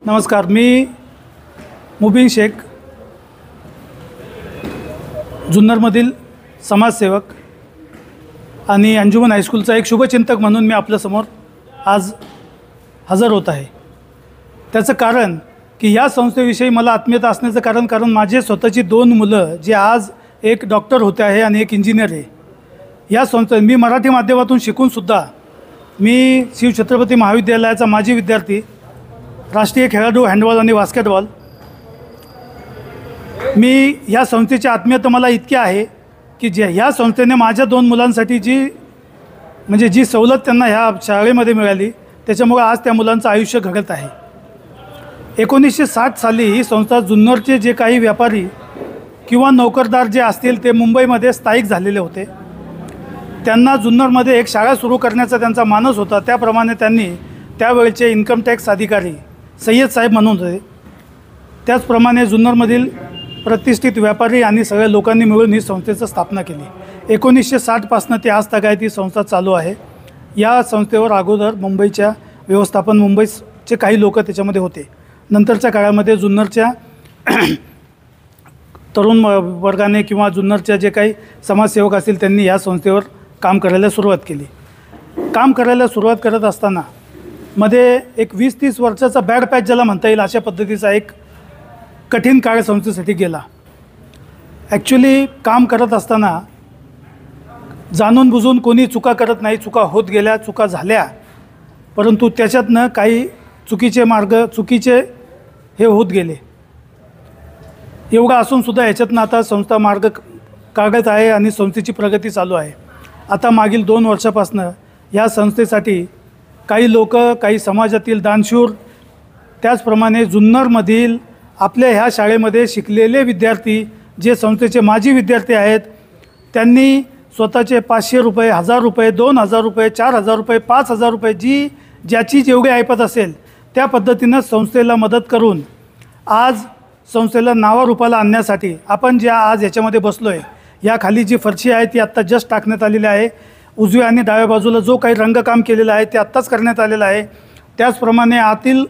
नमस्कार, मी मुबीन शेख, जुन्नरमधील समाजसेवक आणि अंजुमन हायस्कूलचा एक शुभचिंतक म्हणून मी आपल्यासमोर आज हजर होत आहे. त्याचं कारण की या संस्थेविषयी मला आत्मीयता असण्याचं कारण माझे स्वतःची 2 मुलं जे आज एक डॉक्टर होते आहे आणि एक इंजिनियर आहे. या संस्थेत मी मराठी माध्यमातून शिकूनसुद्धा मी शिवछत्रपती महाविद्यालयाचा माजी विद्यार्थी, राष्ट्रीय खेळाडू हँडबॉल आणि बास्केटबॉल. मी या संस्थेची आत्मीयता मला इतकी आहे की ह्या संस्थेने माझ्या 2 मुलांसाठी जी सवलत त्यांना ह्या शाळेमध्ये मिळाली त्याच्यामुळे आज त्या मुलांचं आयुष्य घडत आहे. 1960 साली ही संस्था जुन्नरचे जे काही व्यापारी किंवा नोकरदार जे असतील ते मुंबईमध्ये स्थायिक झालेले होते. त्यांना जुन्नरमध्ये एक शाळा सुरू करण्याचा त्यांचा मानस होता. त्याप्रमाणे त्यांनी त्यावेळचे इन्कम टॅक्स अधिकारी सय्यद साहेब म्हणून होते. त्याचप्रमाणे जुन्नरमधील प्रतिष्ठित व्यापारी आणि सगळ्या लोकांनी मिळून ही संस्थेची स्थापना केली. 1960 पासून ते आज तक ती संस्था चालू आहे. या संस्थेवर अगोदर मुंबईचे काही लोक त्याच्यामध्ये होते. नंतरच्या काळामध्ये जुन्नरच्या तरुण वर्गाने किंवा जुन्नरच्या जे काही समाजसेवक असतील त्यांनी या संस्थेवर काम करायला सुरुवात केली. काम करायला सुरुवात करत असताना मध्ये एक 20-30 वर्षाचा बॅड पॅच ज्याला म्हणता येईल अशा पद्धतीचा एक कठीण काळ संस्थेसाठी गेला. ॲक्च्युली काम करत असताना जाणून बुजून कोणी चुका करत नाही. चुका होत गेल्या, चुका झाल्या, परंतु त्याच्यातनं काही चुकीचे हे होत गेले. एवढं असूनसुद्धा याच्यातनं आता संस्था मार्ग काढत आहे आणि संस्थेची प्रगती चालू आहे. आता मागील 2 वर्षापासून या संस्थेसाठी काही लोक, काही समाजातील दानशूर, त्याचप्रमाणे जुन्नरमधील आपल्या ह्या शाळेमध्ये शिकलेले विद्यार्थी जे संस्थेचे माजी विद्यार्थी आहेत त्यांनी स्वतःचे 500 रुपये, 1000 रुपये, 2000 रुपये, 4000 रुपये, 5000 रुपये ज्याची जेवढी ऐपत असेल त्या पद्धतीनं संस्थेला मदत करून आज संस्थेला नावारूपाला आणण्यासाठी आपण ज्या आज याच्यामध्ये बसलो आहे, या खाली जी फरशी आहे ती आत्ता जस्ट टाकण्यात आलेली आहे. उजव्या आणि डाव्या बाजूला जो काही रंगकाम केलेलं आहे ते आत्ताच करण्यात आलेलं आहे. त्याचप्रमाणे आतील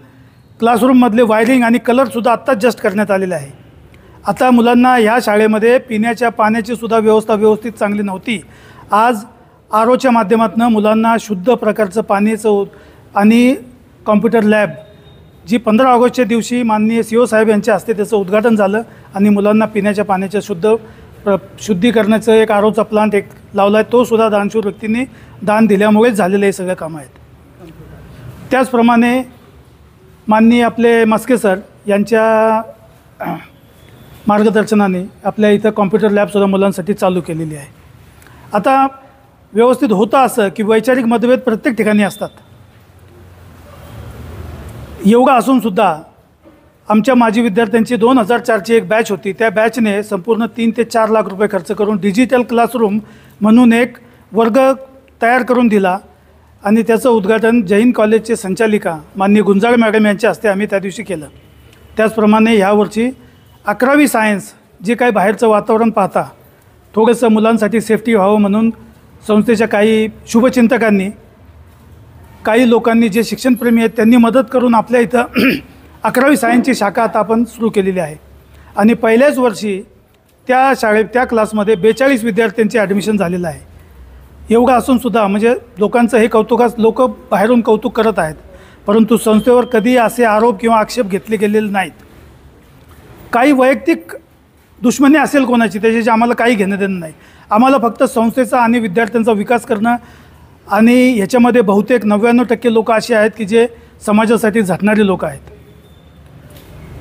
क्लासरूममधले वायरिंग आणि कलरसुद्धा आत्ताच जस्ट करण्यात आलेलं आहे. आता मुलांना ह्या शाळेमध्ये पिण्याच्या पाण्याची सुद्धा व्यवस्था व्यवस्थित चांगली नव्हती. आज आरोच्या माध्यमातून मुलांना शुद्ध प्रकारचं पाण्याचं आणि कॉम्प्युटर लॅब जी 15 ऑगस्टच्या दिवशी माननीय CO साहेब यांच्या हस्ते त्याचं उद्घाटन झालं आणि मुलांना पिण्याच्या पाण्याच्या शुद्धीकरणाचं एक आरोचा प्लांट एक लावला आहे. तो सुद्धा दानशूर व्यक्तींनी दान दिल्यामुळेच झालेले हे सगळे कामं आहेत. त्याचप्रमाणे माननीय आपले मस्के सर यांच्या मार्गदर्शनाने आपल्या इथं कॉम्प्युटर लॅबसुद्धा मुलांसाठी चालू केलेली आहे. आता व्यवस्थित होतं असं की वैचारिक मतभेद प्रत्येक ठिकाणी असतात. एवढं असूनसुद्धा आमच्या माजी विद्यार्थ्यांची 2004ची एक बॅच होती. त्या बॅचने संपूर्ण 3 ते 4 लाख रुपये खर्च करून डिजिटल क्लासरूम म्हणून एक वर्ग तयार करून दिला आणि त्याचं उद्घाटन जैन कॉलेजचे संचालिका माननीय गुंजाळ मॅडम यांच्या हस्ते आम्ही त्या दिवशी केलं. त्याचप्रमाणे ह्यावर्षी 11वी सायन्स जे काही बाहेरचं वातावरण पाहता थोडंसं मुलांसाठी सेफ्टी व्हावं म्हणून संस्थेच्या काही शुभचिंतकांनी, काही लोकांनी जे शिक्षणप्रेमी आहेत त्यांनी मदत करून आपल्या इथं 11वी सायन्सची शाखा आता आपण सुरू केलेली आहे. आणि पहिल्याच वर्षी त्या क्लासमध्ये 42 विद्यार्थ्यांचे ॲडमिशन झालेलं आहे. एवढं असूनसुद्धा म्हणजे लोकांचं हे लोक बाहेरून कौतुक करत आहेत, परंतु संस्थेवर कधी असे आरोप किंवा आक्षेप घेतले गेलेले नाहीत. काही वैयक्तिक दुश्मनी असेल कोणाची त्याच्याशी आम्हाला काही घेणं देणं नाही. आम्हाला फक्त संस्थेचा आणि विद्यार्थ्यांचा विकास करणं आणि ह्याच्यामध्ये बहुतेक 99% लोक असे आहेत की जे समाजासाठी झटणारी लोक आहेत.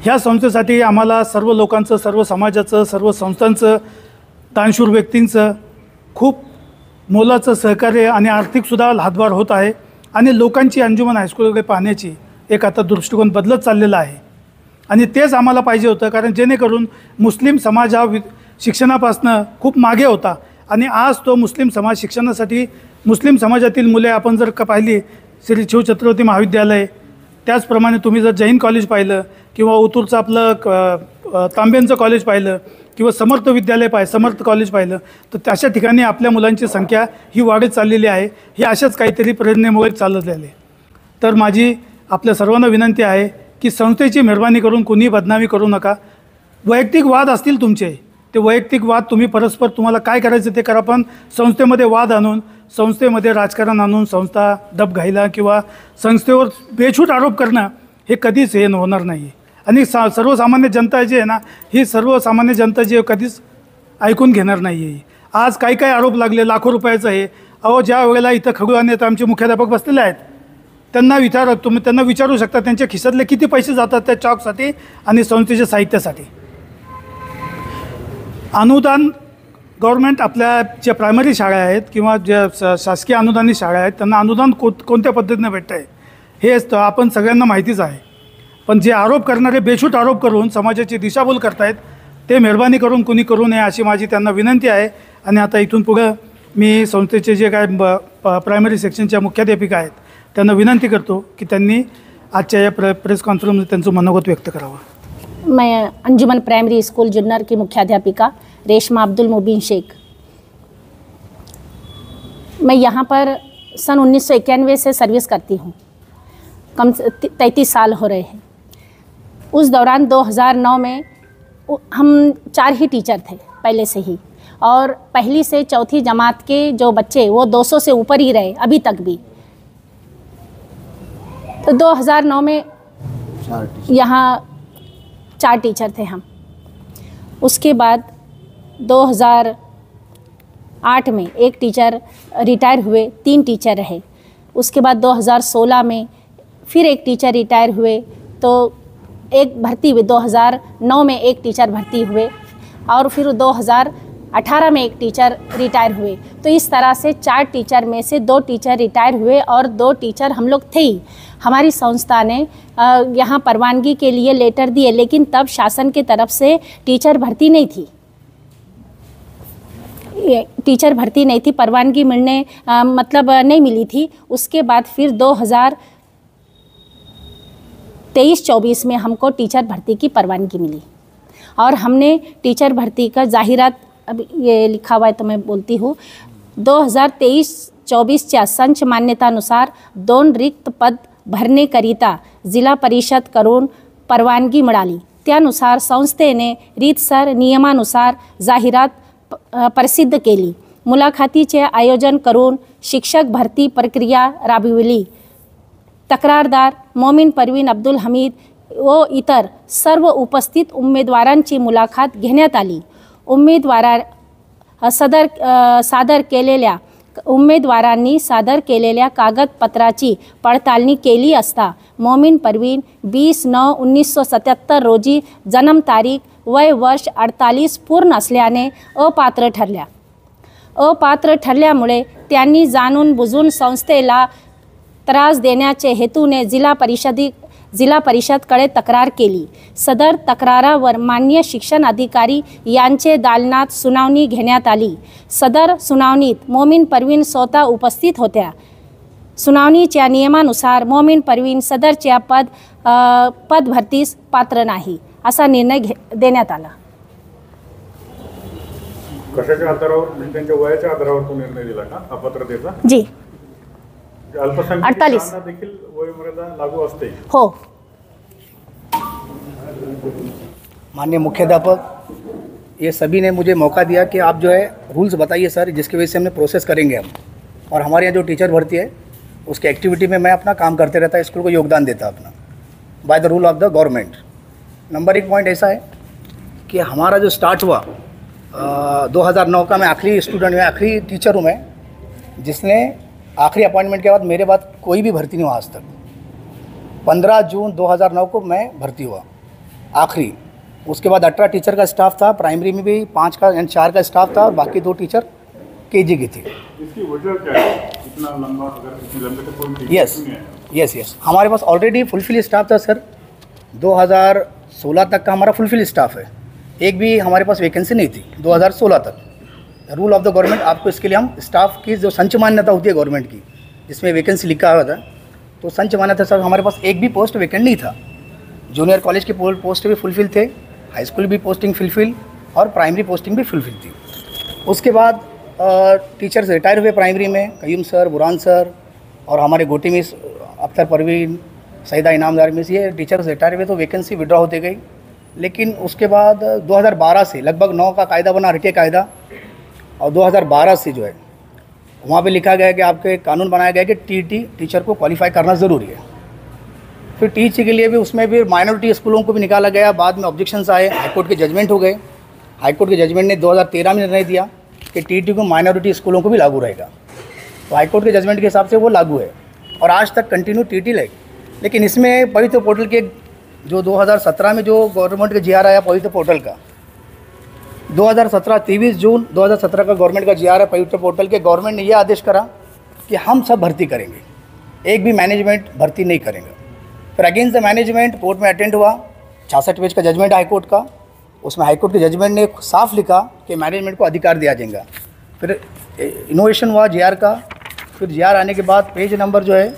ह्या संस्थेसाठी आम्हाला सर्व लोकांचं, सर्व समाजाचं, सर्व संस्थांचं, दानशूर व्यक्तींचं खूप मोलाचं सहकार्य आणि आर्थिकसुद्धा हातभार होत आहे. आणि लोकांची अंजुमन हायस्कूलकडे पाहण्याची एक आता दृष्टिकोन बदलत चाललेला आहे. आणि तेच आम्हाला पाहिजे होतं, कारण जेणेकरून मुस्लिम समाज हा शिक्षणापासून खूप मागे होता आणि आज तो मुस्लिम समाज शिक्षणासाठी, मुस्लिम समाजातील मुले आपण जर का पाहिली श्री शिवछत्रपती महाविद्यालय, त्याचप्रमाणे तुम्ही जर जैन कॉलेज पाहिलं किंवा ओतूरचं आपलं तांब्यांचं कॉलेज पाहिलं किंवा समर्थ कॉलेज पाहिलं तर अशा ठिकाणी आपल्या मुलांची संख्या ही वाढत चाललेली आहे. ही अशाच काहीतरी प्रेरणेमुळे चालत आहे. तर माझी आपल्या सर्वांना विनंती आहे की संस्थेची मेहरबानी करून कोणी बदनामी करू नका. वैयक्तिक वाद असतील तुमचे, ते वैयक्तिक वाद तुम्ही परस्पर तुम्हाला काय करायचं ते करा, पण संस्थेमध्ये वाद आणून, संस्थेमध्ये राजकारण आणून संस्था डबघाईला किंवा संस्थेवर बेछूट आरोप करणं हे कधीच हे होणार नाही. आणि सर्वसामान्य जनता जी आहे ना, ही सर्वसामान्य जनता जी कधीच ऐकून घेणार नाही आहे. आज काय काय आरोप लागले लाखो रुपयाचं हे. अहो, ज्या वेळेला इथं खगोलाने तर आमचे मुख्याध्यापक बसलेले आहेत, त्यांना तुम्ही त्यांना विचारू शकता त्यांच्या खिशातले किती पैसे जातात त्या चॉकसाठी आणि संस्थेच्या साहित्यासाठी. अनुदान गव्हर्नमेंट आपल्या ज्या प्रायमरी शाळा आहेत किंवा ज्या शासकीय अनुदानित शाळा आहेत त्यांना अनुदान कोणत्या पद्धतीने भेटतं आहे हे आपण सगळ्यांना माहितीच आहे. पण जे आरोप करणारे बेछूट आरोप करून समाजाची दिशाभूल करतायत ते मेहरबानी करून कुणी करू नये अशी माझी त्यांना विनंती आहे. आणि आता इथून पुढं मी संस्थेचे जे काय प्रायमरी सेक्शनच्या मुख्याध्यापिका आहेत त्यांना विनंती करतो की त्यांनी आजच्या या प्रेस कॉन्फरन्समध्ये त्यांचं मनोगत व्यक्त करावं. मैं अंजुमन प्राइमरी स्कूल जुन्नर की मुख्याध्यापिका रेशमा अब्दुल मुबीन शेख. मैं यहाँ पर सन 1991 से सर्विस करती हूँ. कम से 33 साल हो रहे हैं. उस दौरान 2009 में हम 4 ही टीचर थे पहले से ही, और पहली से चौथी जमात के जो बच्चे वो 200 से ऊपर ही रहे अभी तक भी. तो 2009 में यहाँ 4 टीचर थे हम. उसके बाद 2008 में एक टीचर रिटायर हुए, 3 टीचर रहे. उसके बाद 2016 में फिर एक टीचर रिटायर हुए, तो एक भर्ती हुई. 2009 में एक टीचर भर्ती हुए और फिर 2018 में एक टीचर रिटायर हुए. तो इस तरह से 4 टीचर में से 2 टीचर रिटायर हुए और 2 टीचर हम लोग थे ही. हमारी संस्था ने यहाँ परवानगी के लिए लेटर दिए, लेकिन तब शासन की तरफ से टीचर भर्ती नहीं थी. परवानगी मिलने मतलब नहीं मिली थी. उसके बाद फिर 2023-24 में हमको टीचर भर्ती की परवानगी मिली और हमने टीचर भर्ती का जाहिरात, अब ये लिखा हुआ है तो मैं बोलती हूँ, 2023-24च्या संच मान्यतानुसार 2 रिक्त पद भरण्याकरिता जिल्हा परिषद करून परवानगी मिळाली. त्यानुसार संस्थेने रीतसर नियमानुसार जाहिरात प्रसिद्ध केली. मुलाखतीचे आयोजन करून शिक्षक भरती प्रक्रिया राबविली. तक्रारदार मोमीन परवीन अब्दुल हमीद व इतर सर्व उपस्थित उमेदवारांची मुलाखत घेण्यात आली. उमेदवारांनी सादर केलेल्या कागदपत्राची पडताळणी केली असता मोमीन परवीन 20/9/1977 रोजी जन्मतारीख, वय वर्ष 48 पूर्ण असल्याने अपात्र ठरल्यामुळे त्यांनी जाणून बुजून संस्थेला त्रास देण्याचे हेतूने जिल्हा परिषदकडे तक्रार केली. सदर तक्रारावर मान्य शिक्षण अधिकारी यांचे दालनात सुनावणी घेण्यात आली. सदर सुनावणीत मोमीन परवीन स्वतः उपस्थित होत्या. सुनावणीच्या नियमानुसार मोमीन परवीन सदरच्या पदभरतीस पात्र नाही असा निर्णय देण्यात आला. कशाच्या आधारावर, म्हणजे त्यांच्या वयाच्या आधारावर तो निर्णय दिला का अपात्रतेचा? जी. अल्पसंख्याक मुलांना देखील वयोमर्यादा लागू असते. हो. माननीय मुख्याध्यापक, ये सभी ने मुझे मौका दिया कि आप जो है रूल्स बताइए सर, जिसकी वजह से हमने प्रोसेस करेंगे हम. और हमारे यहाँ जो टीचर भर्ती है उसके एक्टिविटी में मैं अपना काम करते रहता, स्कूल को योगदान देता अपना by the rule of the government. Number 1 point ऐसा है कि हमारा जो स्टार्ट हुआ 2009 का, मैं आखिरी स्टूडेंट में आखिरी टीचर हूँ मैं, जिसने आखिरी अपॉइंटमेंट के बाद मेरे बाद कोई भी भर्ती नहीं हुआ आज तक. 15 जून 2009 को मैं भर्ती हुआ आखिरी. उसके बाद 18 टीचर का स्टाफ था, प्राइमरी में भी 5 का एंड 4 का स्टाफ था और बाकी 2 टीचर केजी की थी. इसकी वजह क्या है? इतना लंबा, अगर इतने लंबे तक कोई यस हमारे पास ऑलरेडी फुलफिल स्टाफ था सर. 2016 तक का हमारा फुलफिल स्टाफ है. एक भी हमारे पास वैकेंसी नहीं थी 2016 तक. रूल ऑफ द गवर्नमेंट, आपको इसके लिए हम स्टाफ की जो संच मान्यता होती है गवर्नमेंट की, जिसमें वैकेंसी लिखा हुआ था, तो संच मान्यता सर हमारे पास एक भी पोस्ट वैकेंट नहीं था. जूनियर कॉलेज की पोस्ट भी फुलफिल थे, हाई स्कूल भी पोस्टिंग फुलफिल और प्राइमरी पोस्टिंग भी फुलफिल थी. उसके बाद टीचर्स रिटायर हुए प्राइमरी में, कयूम सर, बुरान सर और हमारे गोटी मिस अख्तर परवीन सईदा इनामदार में से ये टीचर्स रिटायर हुए तो वैकेंसी विड्रॉ होती गई। लेकिन उसके बाद 2012 से लगभग 9 का कायदा बना, RTA कायदा, और 2012 से जो है वहाँ पे लिखा गया कि आपके कानून बनाया गया कि TT टीचर को क्वालिफाई करना ज़रूरी है। फिर TC के लिए भी उसमें भी माइनॉरिटी स्कूलों को भी निकाला गया। बाद में ऑब्जेक्शंस आए, हाईकोर्ट के जजमेंट हो गए। हाईकोर्ट के जजमेंट ने 2013 में निर्णय दिया कि TT को माइनॉरिटी स्कूलों को भी लागू रहेगा। तो हाईकोर्ट के जजमेंट के हिसाब से वो लागू है और आज तक कंटिन्यू TT लगे। लेकिन इसमें पवित्र पोर्टल के जो 2017 में जो गवर्नमेंट का GR आया पवित्र पोर्टल का, 23 जून 2017 का गवर्नमेंट का GR है पवित्र पोर्टल के, गवर्नमेंट ने यह आदेश करा कि हम सब भर्ती करेंगे, एक भी मैनेजमेंट भर्ती नहीं करेंगे। फिर अगेंस्ट द मैनेजमेंट कोर्ट में अटेंड हुआ, 66 पेज का जजमेंट हाईकोर्ट का। उसमें हाईकोर्ट के जजमेंट ने साफ लिखा कि मैनेजमेंट को अधिकार दिया जाएगा। फिर इनोवेशन हुआ GR का। फिर GR आने के बाद पेज नंबर जो है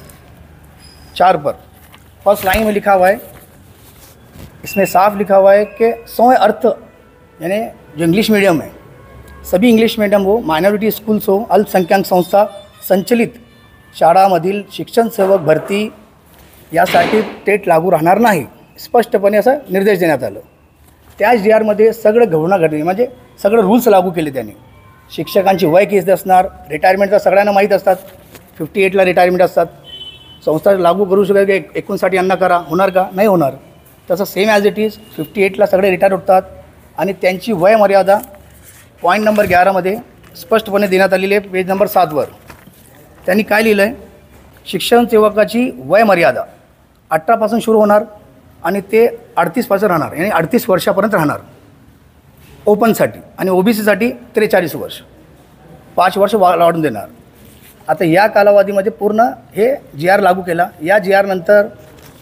4 पर फर्स्ट लाइन में लिखा हुआ है, इसमें साफ लिखा हुआ है कि 100 अर्थ, यानी जो इंग्लिश मीडियम है, सभी इंग्लिश मीडियम हो, मायनॉरिटी स्कूल्स हो, अल्पसंख्याक संस्था संचलित शाळांमधील शिक्षण सेवक भरती यासाठी टेट लागू राहणार नाही, स्पष्टपणे असा निर्देश देण्यात आलं। त्याच GRमध्ये सगळं घटना घडली, म्हणजे सगळं रूल्स लागू केले त्यांनी। शिक्षकांची वय किती असणार, रिटायरमेंटचा सगळ्यांना माहीत असतात, 58ला रिटायरमेंट असतात। संस्था लागू करू शकेल की 59 यांना करा, होणार का? नाही होणार। तसं सेम ॲज इट इज 58ला सगळे रिटायर होतात आणि त्यांची वय मर्यादा पॉईंट नंबर 11मध्ये स्पष्टपणे देण्यात आलेली आहे। पेज नंबर 7वर त्यांनी काय लिहिलं आहे, शिक्षण सेवकाची वय मर्यादा 18 पासून सुरू होणार आणि ते 38 पासून राहणार, यानी 38 वर्षापर्यंत राहणार ओपनसाठी, आणि OBCसाठी 43 वर्ष, 5 वर्ष वाढून देणार। आता या कालावधीमध्ये पूर्ण हे GR लागू केला। या GR नंतर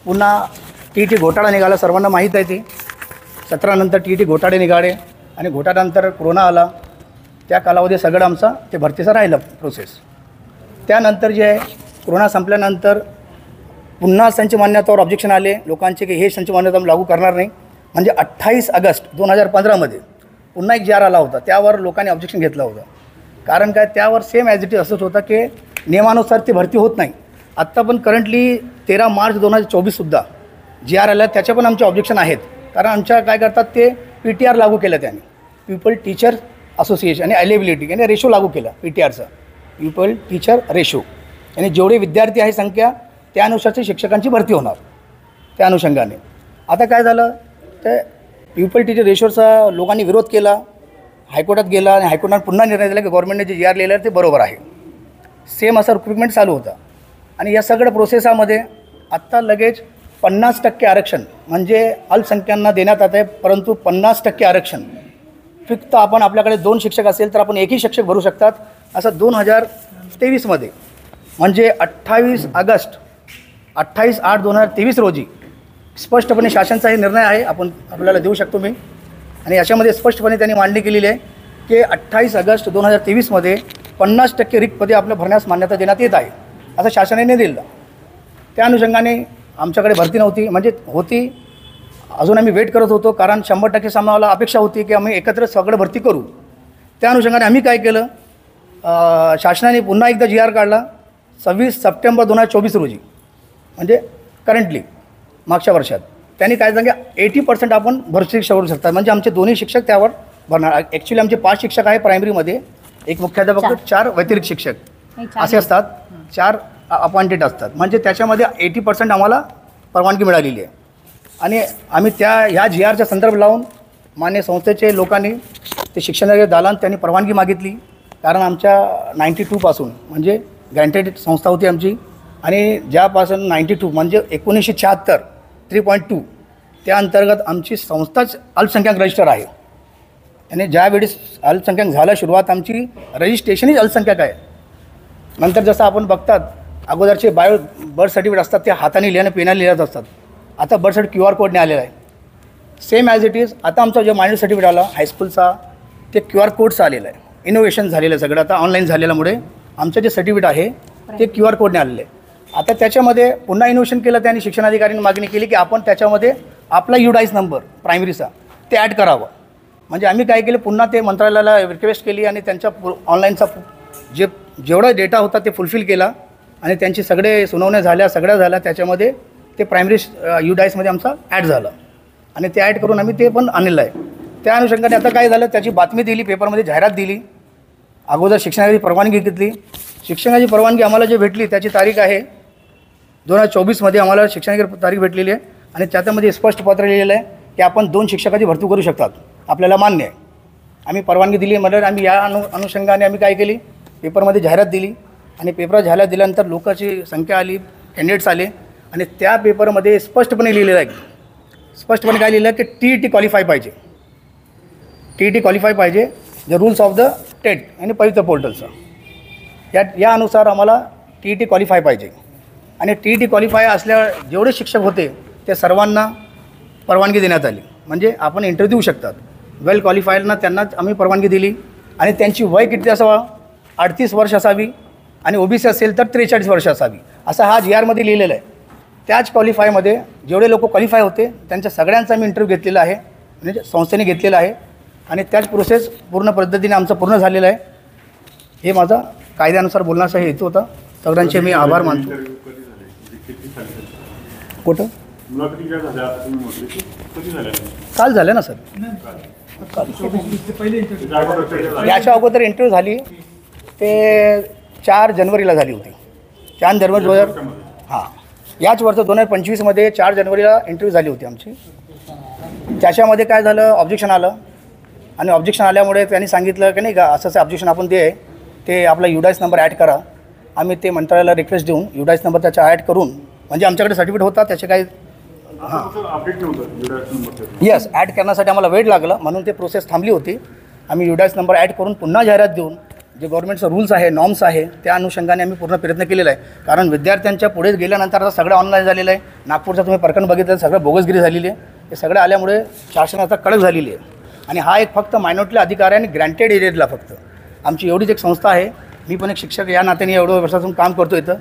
पुन्हा TT घोटाळा निघाला, सर्वांना माहीत आहे ते। 17 नंतर TT घोटाळे निघाले आणि घोटाळ्यानंतर कोरोना आला। त्या कालावधी सगळं आमचा ते भरतीचं राहिलं प्रोसेस। त्यानंतर जे आहे कोरोना संपल्यानंतर पुन्हा संच मान्यतावर ऑब्जेक्शन आले लोकांचे की हे संच मान्यता लागू करणार नाही। म्हणजे 28 ऑगस्ट 2015मध्ये पुन्हा एक GR आला होता, त्यावर लोकांनी ऑब्जेक्शन घेतलं होतं। कारण काय, त्यावर सेम ॲज इट इज असंच होतं की नियमानुसार ती भरती होत नाही। आत्ता पण करंटली 13 मार्च 2024सुद्धा GR आला, त्याचे पण आमचे ऑब्जेक्शन आहेत। कारण आमच्या काय करतात ते PTR लागू केलं त्यांनी, पीपल टीचर असोसिएशन, आणि अवेलेबिलिटी यानी रेशो लागू केला PTRचा, पीपल टीचर रेशो, यानी जेवढे विद्यार्थी आहे संख्या त्यानुसारची शिक्षकांची भरती होणार। त्या अनुषंगाने आता काय झालं, तर पीपल टीचर रेशोचा लोकांनी विरोध केला, हायकोर्टात गेला आणि हायकोर्टाने पुन्हा निर्णय दिला की गव्हर्नमेंटने जे GR लिहिलं आहे ते बरोबर आहे। सेम असा रिक्रुटमेंट चालू होता आणि या सगळ्या प्रोसेसामध्ये आत्ता लगेच 50% आरक्षण म्हणजे अल्पसंख्यांना देण्यात आता आहे, परंतु 50% आरक्षण फक्त आपण आपल्याकडे 2 शिक्षक असेल तर आपण एकही शिक्षक भरू शकतात, असं 2023मध्ये म्हणजे 28 ऑगस्ट 28/8/2023 रोजी स्पष्टपणे शासनाचा हे निर्णय आहे, आपल्याला देऊ शकतो मी। आणि याच्यामध्ये स्पष्टपणे त्यांनी मांडणी केलेली आहे की 28 ऑगस्ट 2023मध्ये 50% रिक्त पदे आपल्या भरण्यास मान्यता देण्यात येत आहे, असं शासनाने दिलं। त्या अनुषंगाने आमच्याकडे भरती नव्हती, म्हणजे होती अजून आम्ही वेट करत होतो, कारण 100% आम्हाला अपेक्षा होती की आम्ही एकत्र सगळं भरती करू। त्या अनुषंगाने आम्ही काय केलं, शासनाने पुन्हा एकदा GR काढला 26 सप्टेंबर 2024 रोजी, म्हणजे करंटली मागच्या वर्षात। त्यांनी काय सांगितलं 80% आपण भरती शिक्षक भरू शकतात, म्हणजे आमचे दोन्ही शिक्षक त्यावर भरणार। ॲक्च्युली आमचे 5 शिक्षक आहे प्रायमरीमध्ये, एक मुख्याध्यापक, 4 वैतनिक शिक्षक असे असतात, 4 अपॉइंटेड असतात, म्हणजे त्याच्यामध्ये 80% आम्हाला परवानगी मिळालेली आहे। आणि आम्ही ह्या GRचा संदर्भ लावून मान्य संस्थेचे लोकांनी ते शिक्षणाचे दालन त्यांनी परवानगी मागितली, कारण आमच्या 92 पासून म्हणजे ग्रँटेड संस्था होती आमची, आणि ज्यापासून 92 म्हणजे 1976 3.2 त्या अंतर्गत आमची संस्थाच अल्पसंख्याक रजिस्टर आहे। आणि ज्यावेळेस अल्पसंख्याक झालं सुरुवात आमची रजिस्ट्रेशनच अल्पसंख्याक आहे। नंतर जसं आपण बघतात अगोदरचे बर्थ सर्टिफिकेट असतात ते हाताने लिहिणं पेनाने लिहित असतात, आता बर्थ सर्टिफिकेट QR कोडने आलेला आहे, सेम ॲज इट इज। आता आमचा जो मायनॉरिटी सर्टिफिकेट आला हायस्कूलचा ते QR कोडचं आलेलं आहे, इनोव्हेशन झालेलं आहे सगळं, आता ऑनलाईन झालेल्यामुळे आमचं जे सर्टिफिकेट आहे ते QR कोडने आलेलं आहे। आता त्याच्यामध्ये पुन्हा इनोव्हेशन केलं त्यांनी, शिक्षणाधिकाऱ्यांनी मागणी केली की आपण त्याच्यामध्ये आपला UDIS नंबर प्रायमरीचा ते ॲड करावं। म्हणजे आम्ही काय केलं, पुन्हा ते मंत्रालयाला रिक्वेस्ट केली आणि त्यांच्या ऑनलाईनचा जेवढा डेटा होता ते फुलफिल केला आणि त्यांची सगळे सुनावण्या झाल्या, सगळ्या झाल्या, त्याच्यामध्ये ते प्रायमरी युडाईसमध्ये आमचा ॲड झालं आणि ते ॲड करून आम्ही ते पण आणलेलं आहे. त्या अनुषंगाने आता काय झालं, त्याची बातमी दिली, पेपरमध्ये जाहिरात दिली. अगोदर शिक्षणाची परवानगी घेतली. शिक्षणाची परवानगी आम्हाला जे भेटली त्याची तारीख आहे 2024मध्ये आम्हाला शिक्षणाची तारीख भेटलेली आहे आणि त्याच्यामध्ये स्पष्ट पत्र लिहिलेलं आहे की आपण 2 शिक्षकाची भरती करू शकतात, आपल्याला मान्य आहे. आम्ही परवानगी दिली म्हणजे आम्ही या अनुषंगाने आम्ही काय केली, पेपरमध्ये जाहिरात दिली आणि पेपरात जाहिरात दिल्यानंतर लोकांची संख्या आली, कॅन्डिडेट्स आले आणि त्या पेपरमध्ये स्पष्टपणे लिहिलेलं आहे, स्पष्टपणे काय लिहिलं की TET क्वालिफाय पाहिजे, TET क्वालिफाय पाहिजे, the rules of the TET आणि पवित्र पोर्टलचं या अनुसार आम्हाला TET क्वालिफाय पाहिजे आणि TET क्वालिफाय असल्या जेवढे शिक्षक होते ते सर्वांना परवानगी देण्यात आली. म्हणजे आपण इंटरव्ह्यू देऊ शकतात. वेल क्वालिफायडना त्यांनाच आम्ही परवानगी दिली आणि त्यांची वय किती असावा, 38 वर्ष असावी आणि OBC असेल तर 43 वर्ष असावी, असा हा GRमध्ये लिहिलेला आहे. त्याच क्वालिफायमध्ये जेवढे लोक क्वालिफाय होते त्यांच्या सगळ्यांचा आम्ही इंटरव्ह्यू घेतलेला आहे, म्हणजे संस्थेने घेतलेला आहे आणि त्याच प्रोसेस पूर्ण पद्धतीने आमचं पूर्ण झालेलं आहे. हे माझा कायद्यानुसार बोलण्याचा हेतू होता. सगळ्यांचे मी आभार मानतो. कुठं काल झालं ना सर, याच्या अगोदर इंटरव्ह्यू झाली ते 4 जानेवारीला झाली होती. 4 जानेवारी 2000 हां याच वर्ष 2025मध्ये 4 जानेवारीला इंटरव्ह्यू झाली होती आमची. त्याच्यामध्ये काय झालं, ऑब्जेक्शन आलं आणि ऑब्जेक्शन आल्यामुळे त्यांनी सांगितलं की नाही का असं ऑब्जेक्शन आपण ते आपला युडाईस नंबर ॲड करा. आम्ही ते मंत्रालयाला रिक्वेस्ट देऊन युडाईस नंबर त्याचा ॲड करून, म्हणजे आमच्याकडे सर्टिफिकेट होता त्याचे काही येस ॲड करण्यासाठी आम्हाला वेळ लागला म्हणून ते प्रोसेस थांबली होती. आम्ही युडाईस नंबर ॲड करून पुन्हा जाहिरात देऊन जे गव्हर्नमेंटचं रूल्स आहे, नॉर्म्स आहे, त्या अनुषंगाने आम्ही पूर्ण प्रयत्न केलेला आहे. कारण विद्यार्थ्यांच्या पुढे गेल्यानंतर आता सगळं ऑनलाईन झालेलं आहे. नागपूरचा तुम्ही प्रकरण बघितलं, सगळं बोगसगिरी झालेली आहे. हे सगळं आल्यामुळे शासन आता कडक झालेली आहे आणि हा एक फक्त मायनॉरिटी अधिकार आहे आणि ग्रँटेड एरियाला फक्त आमची एवढीच एक संस्था आहे. मी पण एक शिक्षक या नात्याने एवढं वर्षातून काम करतो इथं.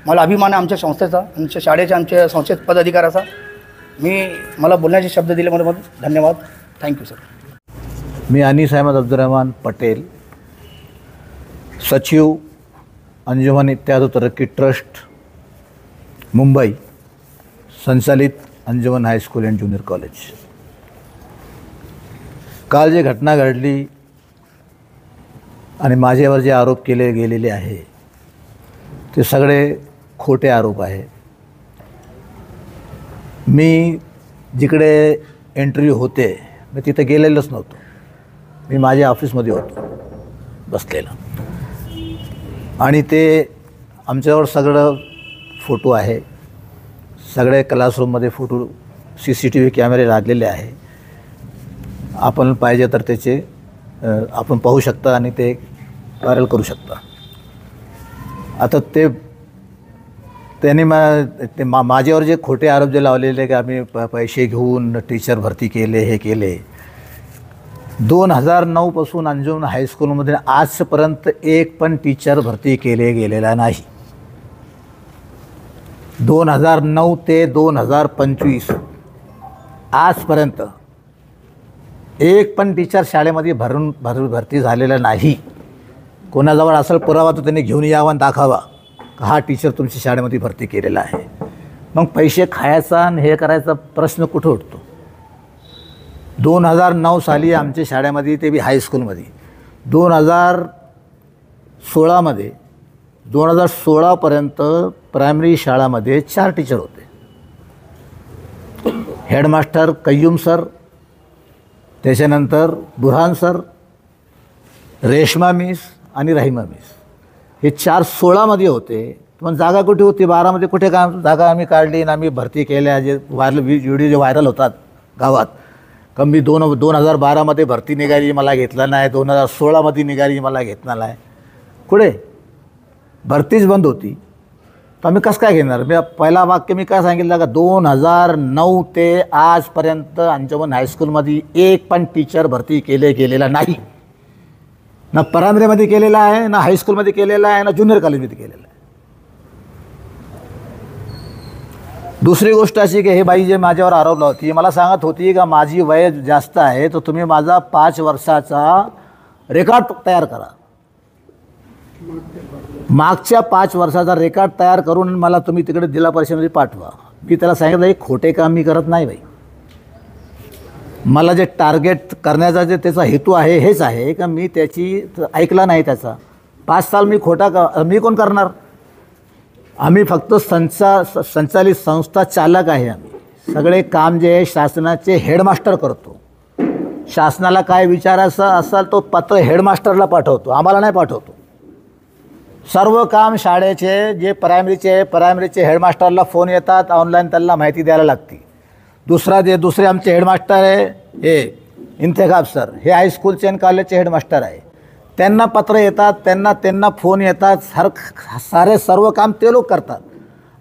मला अभिमान आहे आमच्या संस्थेचा, आमच्या शाळेच्या, आमच्या संस्थेत पदाधिकाराचा. मला बोलण्याचे शब्द दिल्यामुळे धन्यवाद. Thank you sir. मी अनीस अहमद अब्दुर्रहमान पटेल, सचिव अंजुमन इत्यादि तरक्की ट्रस्ट मुंबई, संचालित Anjuman high school and junior college. काल जी घटना घडली आणि माझ्यावर जे आरोप केले गेलेले आहे ते सगळे खोटे आरोप आहे. मी जिकडे इंटरव्ह्यू होते मी तिथे गेलेलोच नव्हतो. मी माझ्या ऑफिसमध्ये होतो बसलेला आणि ते आमच्यावर सगळं फोटो आहे, सगळे क्लासरूममध्ये फोटो CCTV कॅमेरे लागलेले आहे. आपण पाहिजे तर त्याचे आपण पाहू शकता आणि ते व्हायरल करू शकता. आता त्यांनी माझ्यावर जे खोटे आरोप जे लावलेले की आम्ही पैसे घेऊन टीचर भरती केले, हे केले. 2009पासून अंजुमन हायस्कूलमध्ये आजपर्यंत एक पण टीचर भरती केले गेलेला नाही. 2009 ते 2025 आजपर्यंत एक पण टीचर शाळेमध्ये भरती झालेला नाही. कोणाजवळ असेल पुरावा तर त्यांनी घेऊन यावा आणि दाखवावा का हा टीचर तुमच्या शाळेमध्ये भरती केलेला आहे. मग पैसे खायचा आणि हे करायचा प्रश्न कुठं उठतो. 2009 साली आमच्या शाळेमध्ये, ते बी हायस्कूलमध्ये, 2016मध्ये 2016पर्यंत प्रायमरी शाळामध्ये 4 टीचर होते. हेडमास्टर कय्यूम सर, त्याच्यानंतर बुरहान सर, रेश्मा मिस आणि रहिमा मिस, हे 4 16मध्ये होते. पण जागा कुठे होती, 12मध्ये कुठे काम जागा आम्ही काढली आणि आम्ही भरती केल्या. जे व्हिडिओ जे व्हायरल होतात गावात का मी 2012मध्ये भरती निघाली मला घेतला नाही, 2016मध्ये निघाली मला घेतला नाही, कुठे भरतीच बंद होती. तर आम्ही कसं काय घेणार. मी पहिला वाक्य मी काय सांगितलं का 2009 ते आजपर्यंत अंजुमन हायस्कूलमध्ये एक पण टीचर भरती गेलेला नाही. ना प्रायमरीमध्ये केलेला आहे, ना हायस्कूलमध्ये केलेला आहे, ना ज्युनियर कॉलेजमध्ये केलेला आहे. दुसरी गोष्ट अशी की हे बाई जे माझ्यावर आरोपला होती, मला सांगत होती का माझी वय जास्त आहे तर तुम्ही माझा 5 वर्षाचा रेकॉर्ड तयार करा. मागच्या 5 वर्षाचा रेकॉर्ड तयार करून मला तुम्ही तिकडे जिल्हा परिषदेमध्ये पाठवा. मी त्याला सांगितलं हे खोटे काम मी करत नाही बाई. मला जे टार्गेट करण्याचा जे त्याचा हेतू आहे हेच आहे का मी त्याची ऐकला नाही त्याचा. 5 साल मी मी कोण करणार. आम्ही फक्त संचालित संस्था चालक आहे. आम्ही सगळे काम जे आहे शासनाचे हेडमास्टर करतो. शासनाला काय विचारायचं असाल तो पत्र हेडमास्टरला पाठवतो, आम्हाला नाही पाठवतो. सर्व काम शाळेचे जे प्रायमरीचे हेडमास्टरला फोन येतात, ऑनलाईन त्यांना माहिती द्यायला लागते. दुसरे आमचे हेडमास्टर आहे हे इंतेखाब सर, हे हायस्कूलचे आणि कॉलेजचे हेडमास्टर आहे. त्यांना पत्र येतात, त्यांना फोन येतात, सर्व काम ते लोक करतात.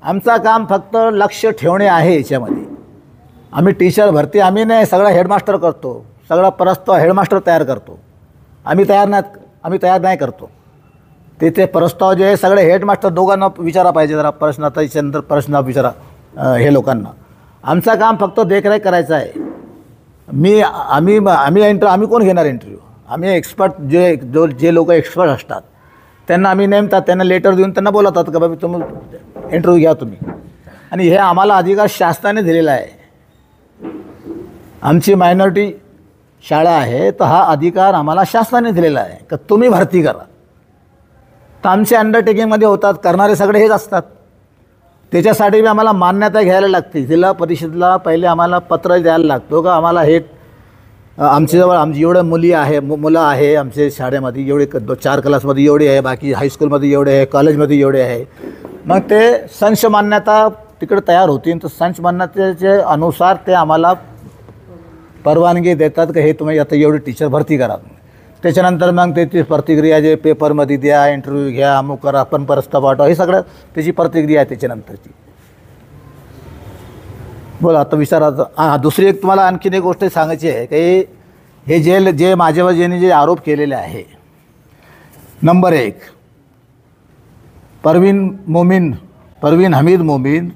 आमचं काम फक्त लक्ष ठेवणे आहे याच्यामध्ये. आम्ही टीचर भरती आम्ही नाही, सगळा हेडमास्टर करतो. सगळा प्रस्ताव हेडमास्टर तयार करतो. आम्ही तयार नाही करतो. ते प्रस्ताव जे आहे सगळे हेडमास्टर दोघांना विचारा पाहिजे. जरा प्रश्न आता याच्यानंतर प्रश्न विचारा हे लोकांना. आमचं काम फक्त देखरेख करायचं आहे. आम्ही कोण घेणार इंटरव्ह्यू. आम्ही एक्सपर्ट जे लोक एक्सपर्ट असतात त्यांना आम्ही नेमतात, त्यांना लेटर देऊन त्यांना बोलवतात का बाबा तुम्ही इंटरव्ह्यू घ्या तुम्ही. आणि हे आम्हाला अधिकार शासनाने दिलेला आहे. आमची मायनॉरिटी शाळा आहे तर हा अधिकार आम्हाला शासनाने दिलेला आहे का तुम्ही भरती करा. तर आमच्या अंडरटेकिंगमध्ये होतात, करणारे सगळे हेच असतात. त्याच्यासाठी बी आम्हाला मान्यता घ्यायला लागते. जिल्हा परिषदला पहिले आम्हाला पत्र द्यायला लागतो का आम्हाला हे आमच्याजवळ एवढे मुलं आहे आमच्या शाळेमध्ये, एवढे 4 क्लासमध्ये एवढे आहे, बाकी हायस्कूलमध्ये एवढे आहे, कॉलेजमध्ये एवढे आहे. मग ते संच मान्यता तिकडे तयार होतील तर संच मान्यतेचे अनुसार ते आम्हाला परवानगी देतात की हे तुम्ही आता एवढे टीचर भरती करा. त्याच्यानंतर मग त्याची प्रतिक्रिया जे पेपरमध्ये द्या, इंटरव्ह्यू घ्या, अमुक करा, आपण प्रस्ताव पाठवा, हे सगळं त्याची प्रतिक्रिया आहे त्याच्यानंतरची. बोला आता विचारा. दुसरी एक तुम्हाला आणखीन एक गोष्ट सांगायची आहे की हे जे माझ्यावर ज्यांनी जे आरोप केलेले आहे. नंबर 1 परवीन हमीद मोमीन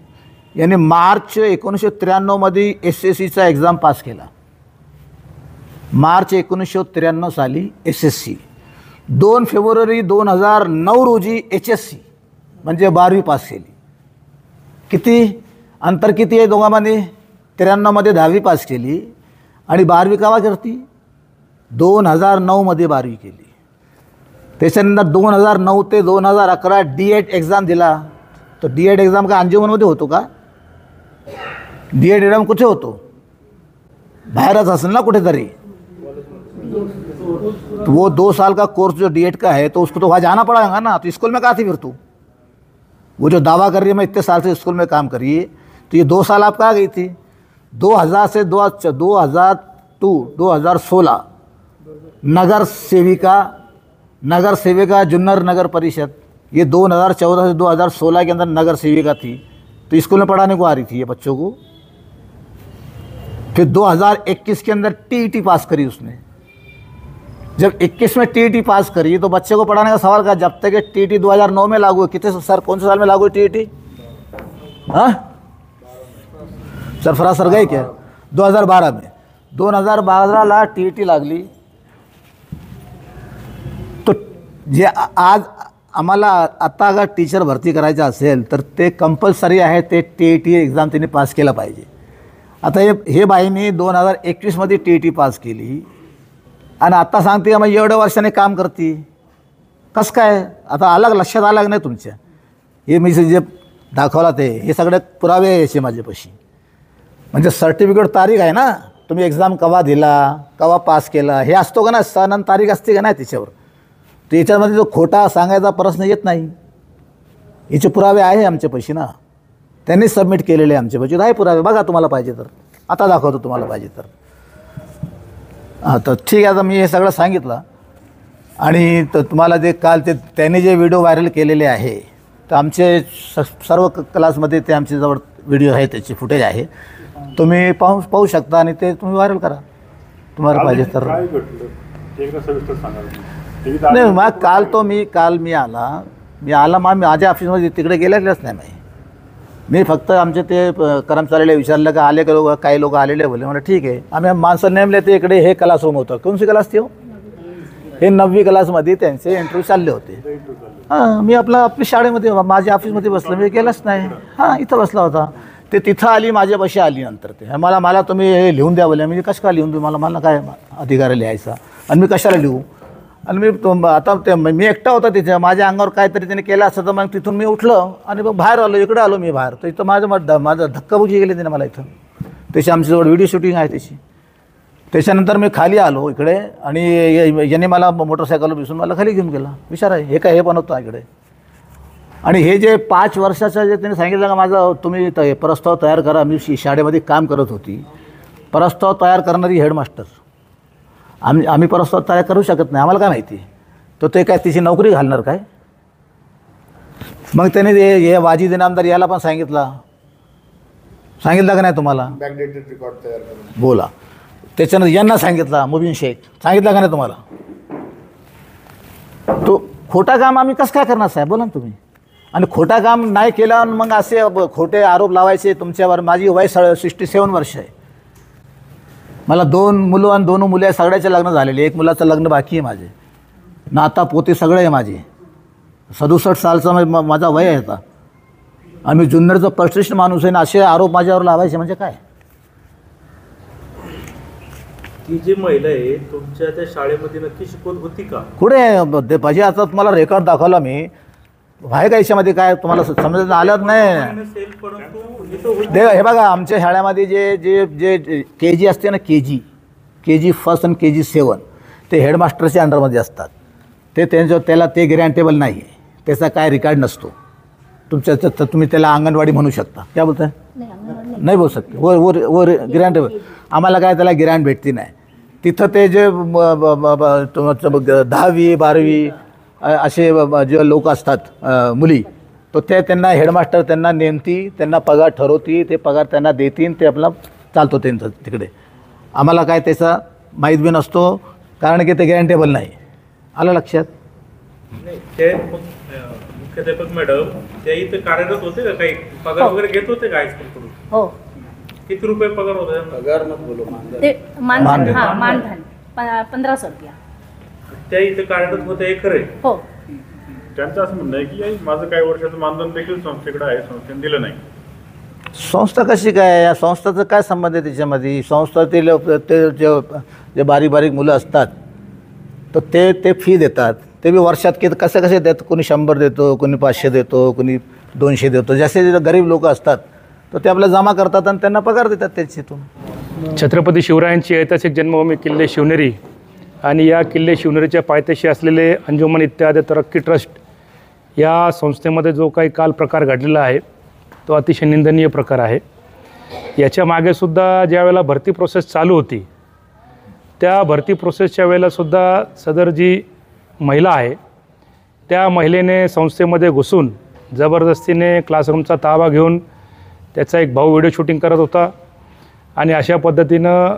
यांनी मार्च 1993 SSCचा एक्झाम पास केला. मार्च 1993 साली SSC. 2 फेब्रुवारी 2009 रोजी HSC म्हणजे 12वी पास केली. किती अंतर किती आहे दोघांमध्ये. 93 10वी पास केली आणि 12वी केव्हा करती 2009 12वी केली. त्याच्यानंतर 2009 ते 2011 D.Ed एक्झाम दिला. तो D.Ed एक्झाम का अंजुमनमध्ये होतो का. D.Ed एक्झाम कुठे होतो बाहेरच असेल ना कुठेतरी. तो वो 2 साल का कोर्स जो D.Ed का है तो उसको तो वहाँ जाना पड़ेगा ना. तो स्कूल में कहाँ थी फिर तू. वो जो दावा कर रही है मैं इतने साल से स्कूल में काम कर रही है तो ये 2 साल आप कहाँ गई थी. 2000 से 2016 नगर सेविका जुन्नर नगर परिषद, ये 2014 से 2016 के अंदर नगर सेविका थी. तो स्कूल में पढ़ाने को आ रही थी ये बच्चों को. फिर 2021 के अंदर TET पास करी उसने. जब 21 में TET पास करी तो बच्चे को पढ़ाने का सवाल का. जब तक TET 2009 में लागू है. कितने सर कौन से साल में लागू है TET. हाँ सरफराज सर गए क्या 2012 में. 2012ला TET लागली. तो जे आज आम्हाला आता अगर टीचर भरती करायचं असेल तर ते कंपल्सरी आहे ते TET एक्झाम त्यांनी पास केला पाहिजे. आता हे बाईंनी 2021 TET पास केली आणि आता सांगते मग एवढ्या वर्षाने काम करते कसं काय. आता लक्षात आलं नाही तुमच्या. हे मी जे दाखवला ते हे सगळे पुरावे यायचे माझ्यापाशी. म्हणजे सर्टिफिकेट तारीख आहे ना. तुम्ही एक्झाम केव्हा दिला केव्हा पास केला हे असतो का ना. सन आणि तारीख असते का नाही त्याच्यावर. तर याच्यामध्ये जो खोटा सांगायचा प्रश्न येत नाही. याचे पुरावे आहे आमच्यापाशी ना. त्यांनी सबमिट केलेले आमच्यापाशी आहे पुरावे. बघा तुम्हाला पाहिजे तर आता दाखवतो तुम्हाला पाहिजे तर. हां तर ठीक आहे. आता मी हे सगळं सांगितलं आणि तर तुम्हाला जे काल त्यांनी जे व्हिडिओ व्हायरल केलेले आहे तर आमचे सर्व क्लासमध्ये ते आमच्याजवळ व्हिडिओ आहे त्याची फुटेज आहे. तुम्ही पाहू शकता आणि ते तुम्ही व्हायरल करा तुम्हाला पाहिजे तर. नाही मग काल मी आला मग माझ्या ऑफिसमध्ये तिकडे गेलेलंच नाही. मी फक्त आमचे ते कर्मचाऱ्याला विचारलं का आले का लोक. काही लोक आलेले बोलले. मला ठीक आहे. आम्ही माणसं नेमले ते इकडे हे क्लासरूम होतं. कोणती क्लास ती हो. हे 9वी क्लासमध्ये त्यांचे इंटरव्ह्यू चालले होते. हां मी आपली शाळेमध्ये माझ्या ऑफिसमध्ये बसलो. मी गेलाच नाही. हां इथं बसला होता. ते तिथं आली, माझ्यापाशी आली नंतर ते मला तुम्ही हे लिहून द्या बोलले. म्हणजे कसं काय लिहून देऊ, मला काय अधिकार आहे लिहायचा, आणि मी कशाला लिहू. आणि मी एकटा होता तिथे, माझ्या अंगावर काहीतरी त्याने केलं असतं तर मग तिथून मी उठलं आणि मग बाहेर आलो, इकडे आलो मी बाहेर. तर इथं माझं धक्काबुक्की गेली त्याने मला इथं. त्याची आमच्याजवळ व्हिडिओ शूटिंग आहे त्याची. त्याच्यानंतर मी खाली आलो इकडे, आणि याने मला मोटरसायकलवर बसून मला खाली घेऊन गेला. विचार आहे हे काय, हे पण होतं इकडे. आणि हे जे 5 वर्षाचं जे त्यांनी सांगितलं का माझं तुम्ही प्रस्ताव तयार करा, मी शाळेमध्ये काम करत होती, प्रस्ताव तयार करणारी हेडमास्टर, आम्ही प्रस्ताव तयार करू शकत नाही, आम्हाला काय माहिती. तो ते काय तिची नोकरी घालणार काय. मग त्याने हे वाजी इनामदार याला पण सांगितलं का नाही तुम्हाला, बॅकडेटेड रेकॉर्ड तयार करून बोला. त्याच्यानंतर यांना सांगितलं, मुबीन शेख सांगितलं का नाही तुम्हाला. तो खोटा काम आम्ही कसं काय करणार साहेब, बोला ना तुम्ही. आणि खोटा काम नाही केलं मग असे खोटे आरोप लावायचे तुमच्यावर. माझी वय 67 वर्ष आहे. मला 2 मुलं आणि 2 मुले सगळ्याचे लग्न झालेले, 1 मुलाचं लग्न बाकी आहे माझे. नाता पोते सगळे आहे माझे. 67 सालचा माझा वय आहे आता. आम्ही जुन्नरचं प्रतिष्ठित माणूस आहे, असे आरोप माझ्यावर लावायचे म्हणजे काय. ती जी महिला आहे तुमच्या त्या शाळेमध्ये नक्की शिकवत होती का. कुठे पाहिजे. आता तुम्हाला रेकॉर्ड दाखवला मी, आहे का याच्यामध्ये काय तुम्हाला समजत आलंच नाही. हे बघा आमच्या शाळेमध्ये जे KG असते ना, KG फर्स्ट आणि KG 7 ते हेडमास्टरच्या अंडरमध्ये असतात. त्याला ते ग्रँटेबल नाही आहे, त्याचा काय रेकॉर्ड नसतो. तुम्ही त्याला अंगणवाडी म्हणू शकता. काय बोलताय, नाही बोलू शकते. वर ग्रँटेबल आम्हाला काय त्याला ग्रँट भेटती नाही. तिथं ते जे 10वी 12वी असे जे लोक असतात मुली, तो त्यांना हेडमास्टर त्यांना नेमती, त्यांना पगार ठरवती, ते पगार त्यांना देतील, ते आपला चालतो त्यांचं तिकडे. आम्हाला काय त्याचा माहीत बी नसतो, कारण की ते गॅरंटेबल नाही. आलं लक्षात. नाही ते मुख्याध्यापक मॅडम त्या इथे कार्यरत होते का, काही पगार वगैरे घेत होते का हायस्कूलकडून. हो. किती रुपये पगार होता. पगार मत बोलो, ते मानधन, हां मानधन 1500 रुपया. त्या इथे कार्यरत होते हे खरं आहे. हो. त्यांचं असं म्हणणं आहे की माझं काही वर्षाचं मानधन देखील संस्थेकडे आहे, संस्थेने दिलं नाही. संस्था कशी काय, या संस्थाचं काय संबंध आहे त्याच्यामध्ये. संस्थातील ते जे बारीक बारीक मुलं असतात तर ते फी देतात. ते बी वर्षात कसे देतात. कोणी 100 देतो, कोणी 500 देतो, कोणी 200 देतो. जसे गरीब लोक असतात तर ते आपल्याला जमा करतात आणि त्यांना पगार देतात त्याच्यातून. छत्रपती शिवरायांची ऐतिहासिक जन्मभूमी किल्ले शिवनेरी आणि या किल्ले शिवनेरीच्या पायथ्याशी असलेले अंजुमन इत्यादी तरक्की ट्रस्ट या संस्थेमध्ये जो काही काल प्रकार घडलेला आहे तो अतिशय निंदनीय प्रकार आहे. याच्या मागेसुद्धा ज्या वेळेला भरती प्रोसेस चालू होती त्या भरती प्रोसेसच्या वेळेलासुद्धा सदर जी महिला आहे त्या महिलेने संस्थेमध्ये घुसून जबरदस्तीने क्लासरूमचा ताबा घेऊन त्याचा एक भाऊ व्हिडिओ शूटिंग करत होता आणि अशा पद्धतीनं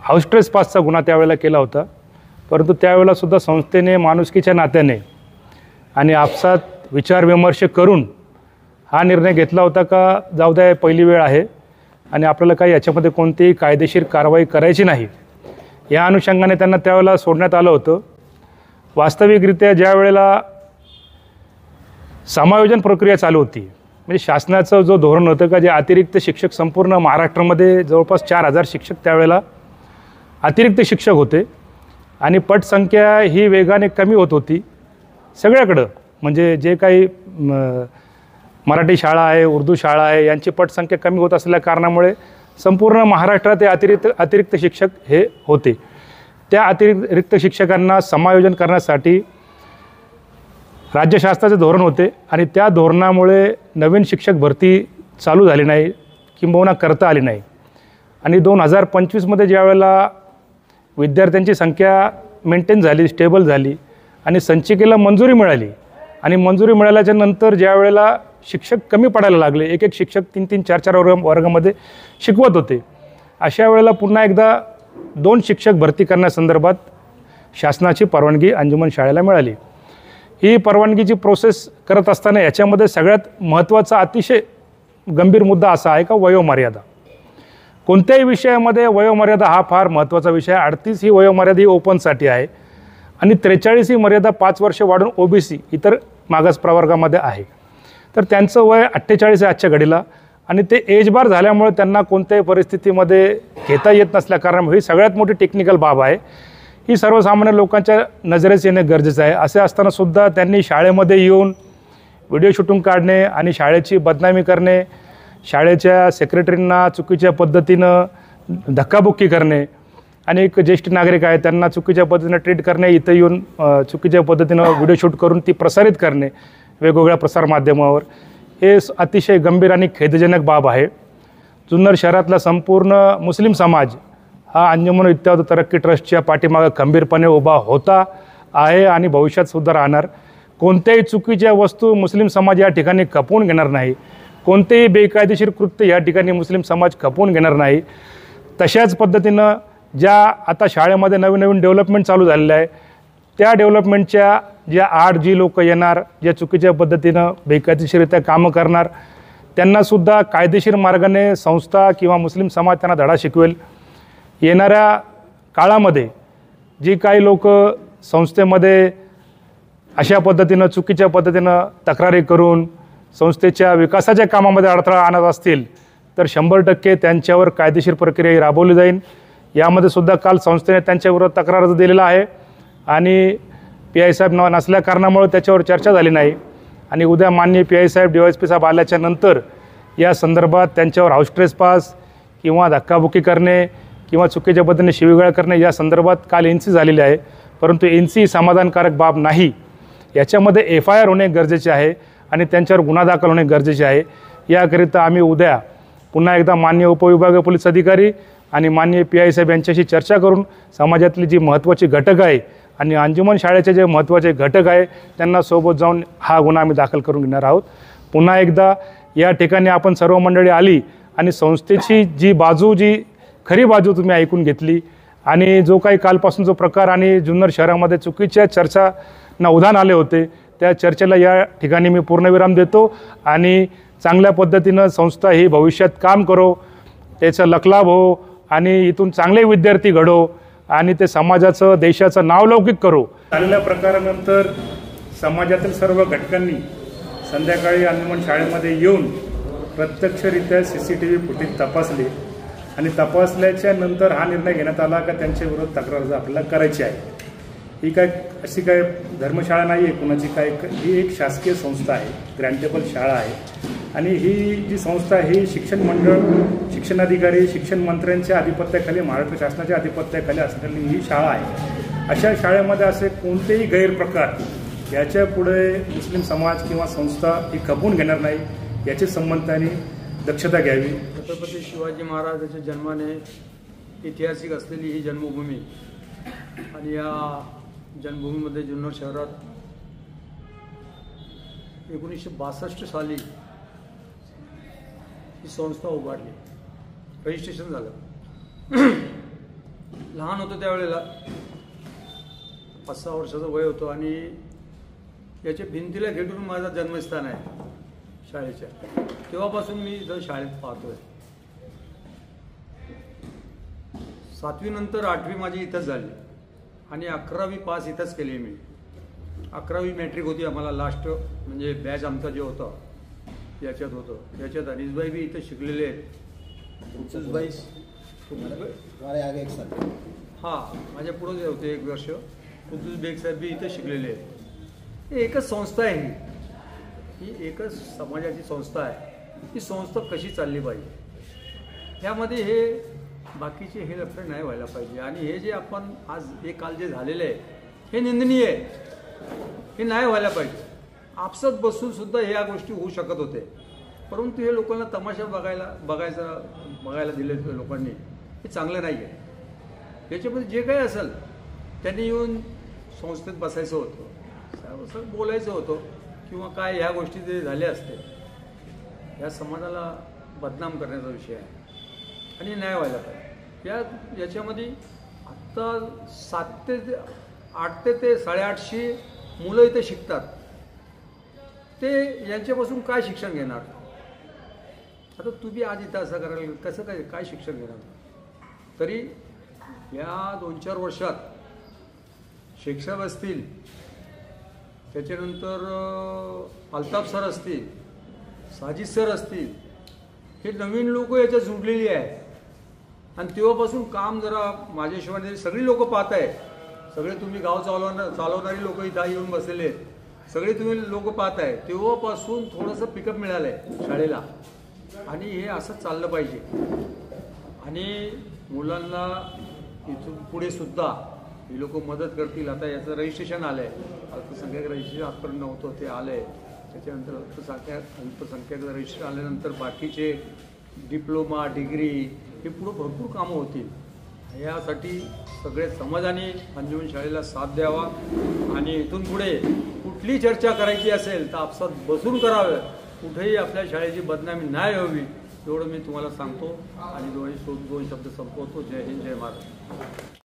हाऊस ट्रेसपासचा गुन्हा त्यावेळेला केला होता. परंतु त्यावेळेलासुद्धा संस्थेने माणुसकीच्या नात्याने आणि आपसात विचारविमर्श करून हा निर्णय घेतला होता का जाऊ द्या पहिली वेळ आहे आणि आपल्याला काही याच्यामध्ये कोणतीही कायदेशीर कारवाई करायची नाही. या अनुषंगाने त्यांना त्यावेळेला सोडण्यात आलं होतं. वास्तविकरित्या ज्या वेळेला समायोजन प्रक्रिया चालू होती, म्हणजे शासनाचं जो धोरण होतं का जे अतिरिक्त शिक्षक संपूर्ण महाराष्ट्रामध्ये जवळपास 4000 शिक्षक त्यावेळेला अतिरिक्त शिक्षक होते आणि पटसंख्या ही वेगाने कमी होत होती सगळ्याकडं. म्हणजे जे काही मराठी शाळा आहे, उर्दू शाळा आहे यांची पटसंख्या कमी होत असलेल्या कारणामुळे संपूर्ण महाराष्ट्रात हे अतिरिक्त शिक्षक हे होते. त्या अतिरिक्त शिक्षकांना समायोजन करण्यासाठी राज्य शासनाचे धोरण होते आणि त्या धोरणामुळे नवीन शिक्षक भरती चालू झाली नाही किंबहुना करता आली नाही. आणि 2025मध्ये ज्या वेळेला विद्यार्थ्यांची संख्या मेंटेन झाली, स्टेबल झाली आणि संचिकेला मंजुरी मिळाली आणि मंजुरी मिळाल्याच्या नंतर ज्या वेळेला शिक्षक कमी पडायला लागले, एक शिक्षक 3-3, 4-4 वर्गामध्ये शिकवत होते, अशा वेळेला पुन्हा एकदा 2 शिक्षक भरती करण्यासंदर्भात शासनाची परवानगी अंजुमन शाळेला मिळाली. ही परवानगीची प्रोसेस करत असताना याच्यामध्ये सगळ्यात महत्त्वाचा अतिशय गंभीर मुद्दा असा आहे का वयोमर्यादा. कोणत्याही विषयामध्ये वयोमर्यादा हा फार महत्त्वाचा विषय आहे. 38 ही वयोमर्यादा ही ओपनसाठी आहे आणि 43 ही मर्यादा 5 वर्ष वाढून OBC इतर मागास प्रवर्गामध्ये आहे. तर त्यांचं वय 48 आहे आजच्या घडीला आणि ते एजबार झाल्यामुळे त्यांना कोणत्याही परिस्थितीमध्ये घेता येत नसल्या कारणामुळे ही सगळ्यात मोठी टेक्निकल बाब आहे. ही सर्वसामान्य लोकांच्या नजरेस येणे गरजेचं आहे. असे असतानासुद्धा त्यांनी शाळेमध्ये येऊन व्हिडिओ शूटिंग काढणे आणि शाळेची बदनामी करणे, शाळेच्या सेक्रेटरींना चुकीच्या पद्धतीनं धक्काबुक्की करणे आणि एक ज्येष्ठ नागरिक आहे त्यांना चुकीच्या पद्धतीनं ट्रीट करणे, इथं येऊन चुकीच्या पद्धतीनं व्हिडिओ शूट करून ती प्रसारित करणे वेगवेगळ्या प्रसारमाध्यमावर, हे अतिशय गंभीर आणि खेदजनक बाब आहे. जुन्नर शहरातला संपूर्ण मुस्लिम समाज हा अंजुमन इत्तेहाद तरक्की ट्रस्टच्या पाठीमागे खंबीरपणे उभा होता आहे आणि भविष्यात सुद्धा राहणार. कोणत्याही चुकीच्या वस्तू मुस्लिम समाज या ठिकाणी खपवून घेणार नाही. कोणतेही बेकायदेशीर कृत्य या ठिकाणी मुस्लिम समाज खपवून घेणार नाही. तशाच पद्धतीनं ज्या आता शाळेमध्ये नवीन नवीन डेव्हलपमेंट चालू झालेलं आहे त्या डेव्हलपमेंटच्या ज्या आड जी लोक येणार, ज्या चुकीच्या पद्धतीनं बेकायदेशीररित्या कामं करणार, त्यांनासुद्धा कायदेशीर मार्गाने संस्था किंवा मुस्लिम समाज त्यांना धडा शिकवेल. येणाऱ्या काळामध्ये जी काही लोक संस्थेमध्ये अशा पद्धतीनं चुकीच्या पद्धतीनं तक्रारी करून संस्थेच्या विकासाच्या कामामध्ये अडथळा आणत असतील तर 100% त्यांच्यावर कायदेशीर प्रक्रिया राबवली जाईल. यामध्ये सुद्धा काल संस्थेने त्यांच्या विरोधात तक्रार अर्ज दिलेला आहे आणि PI साहेब नसल्या कारणामुळे त्याच्यावर चर्चा झाली नाही आणि उद्या माननीय PI साहेब DYSP साहेब आल्याच्या नंतर या संदर्भात त्यांच्यावर हाऊस ट्रेसपास किंवा धक्काबुक्की करणे किंवा चुकीच्या पद्धतीने शिवीगाळ करणे या संदर्भात काल NC झालेली आहे. परंतु NC समाधानकारक बाब नाही. याच्यामध्ये FIR होणे गरजेचे आहे आणि त्यांच्यावर गुन्हा दाखल होणे गरजेचे आहे. याकरिता आम्ही उद्या पुन्हा एकदा माननीय उपविभागीय पोलीस अधिकारी आणि माननीय PI साहेब यांच्याशी चर्चा करून समाजातली जी महत्त्वाची घटक आहे आणि अंजुमन शाळेचे जे महत्त्वाचे घटक आहे त्यांना सोबत जाऊन हा गुन्हा आम्ही दाखल करून घेणार आहोत. पुन्हा एकदा या ठिकाणी आपण सर्व मंडळी आली आणि संस्थेची जी खरी बाजू तुम्ही ऐकून घेतली आणि जो काही कालपासून जो प्रकार आणि जुन्नर शहरामध्ये चुकीच्या चर्चांना उधाण आले होते त्या चर्चेला या ठिकाणी मी पूर्णविराम देतो आणि चांगल्या पद्धतीनं संस्था ही भविष्यात काम करो, त्याचा लखलाभ हो आणि इथून चांगले विद्यार्थी घडो आणि ते समाजाचं देशाचं नावलौकिक करो. झालेल्या प्रकारानंतर समाजातील सर्व घटकांनी संध्याकाळी अंजुमन शाळेमध्ये येऊन प्रत्यक्षरित्या CCTV फुटेज तपासले आणि तपासल्याच्या नंतर हा निर्णय घेण्यात आला का त्यांच्या विरोधात तक्रार अर्ज आपल्याला करायची आहे. ही काय अशी काय धर्मशाळा नाही आहे कुणाची, काय ही एक शासकीय संस्था आहे, ग्रँटेबल शाळा आहे आणि ही जी संस्था आहे ही शिक्षण मंडळ, शिक्षणाधिकारी, शिक्षण मंत्र्यांच्या आधिपत्याखाली, महाराष्ट्र शासनाच्या आधिपत्याखाली असलेली ही शाळा आहे. अशा शाळेमध्ये असे कोणतेही गैरप्रकार याच्या पुढे मुस्लिम समाज किंवा संस्था ही खपवून घेणार नाही याची संबंधाने दक्षता घ्यावी. छत्रपती शिवाजी महाराजांच्या जन्माने ऐतिहासिक असलेली ही जन्मभूमी आणि या जन्मभूमीमध्ये जुन्नर शहरात 1962 साली ही संस्था उभारली, रजिस्ट्रेशन झालं. लहान होतो त्यावेळेला 5-6 वर्षाचं वय होतं आणि याच्या भिंतीला घेऊन माझं जन्मस्थान आहे शाळेच्या. तेव्हापासून मी इथं शाळेत पाहतोय. 7वी नंतर 8वी माझी इथंच झाली आणि 11वी पास इथंच केली मी. 11वी मॅट्रिक होती आम्हाला लास्ट, म्हणजे बॅच आमचा जो होता याच्यात होतं. याच्यात अनिसबाई बी इथं शिकलेले आहेत. हां, माझ्या पुढे होते 1 वर्ष. कुतुस बेग साहेब बी इथं शिकलेले आहेत. ही एकच संस्था आहे, ही एकच समाजाची संस्था आहे. ही संस्था कशी चालली पाहिजे त्यामध्ये हे बाकीचे हे लफडे नाही व्हायला पाहिजे. आणि हे जे आपण आज हे काल जे झालेलं आहे हे निंदनीय आहे, हे नाही व्हायला पाहिजे. आपसात बसून सुद्धा ह्या गोष्टी होऊ शकत होते, परंतु हे लोकांना तमाशा बघायला दिले लोकांनी, हे चांगलं नाही आहे. याच्यामध्ये जे काही असेल त्यांनी येऊन संस्थेत बसायचं होतं, असं बोलायचं होतं किंवा काय ह्या गोष्टी जे झाल्या असते ह्या समाजाला बदनाम करण्याचा विषय आहे आणि नाही व्हायला पाहिजे. याच्यामध्ये आत्ता 800 ते 850 मुलं इथे शिकतात. ते यांच्यापासून काय शिक्षण घेणार? आता तुम्ही आज इथं असं करायला कसं काय शिक्षण घेणार? तरी या 2-4 वर्षात शेख साहेब असतील, त्याच्यानंतर अल्ताफ सर असतील, साजिद सर असतील, हे नवीन लोक याच्यात जुडलेली आहे आणि तेव्हापासून काम जरा माझ्या हिशोबाने सगळी लोक पाहत आहे, सगळे तुम्ही गाव चालवणारी लोक इथं येऊन बसलेले आहेत, सगळे तुम्ही लोक पाहत आहे, तेव्हापासून थोडंसं पिकअप मिळालं आहे शाळेला आणि हे असं चाललं पाहिजे. आणि मुलांना इथून पुढे सुद्धा ही लोक मदत करतील. आता याचं रजिस्ट्रेशन आलं आहे, अल्पसंख्याक रजिस्ट्रेशन आजपर्यंत नव्हतं ते आलं आहे, त्याच्यानंतर अल्पसंख्याक रजिस्ट्रेशन आल्यानंतर बाकीचे डिप्लोमा डिग्री हे पुढं भरपूर कामं होतील. यासाठी सगळे समाजाने अंजुमन शाळेला साथ द्यावा आणि इथून पुढे कुठली चर्चा करायची असेल तर आपसात बसून करावं, कुठेही आपल्या शाळेची बदनामी नाही व्हावी एवढं मी तुम्हाला सांगतो आणि दोन शब्द संपवतो. जय हिंद, जय महाराष्ट्र.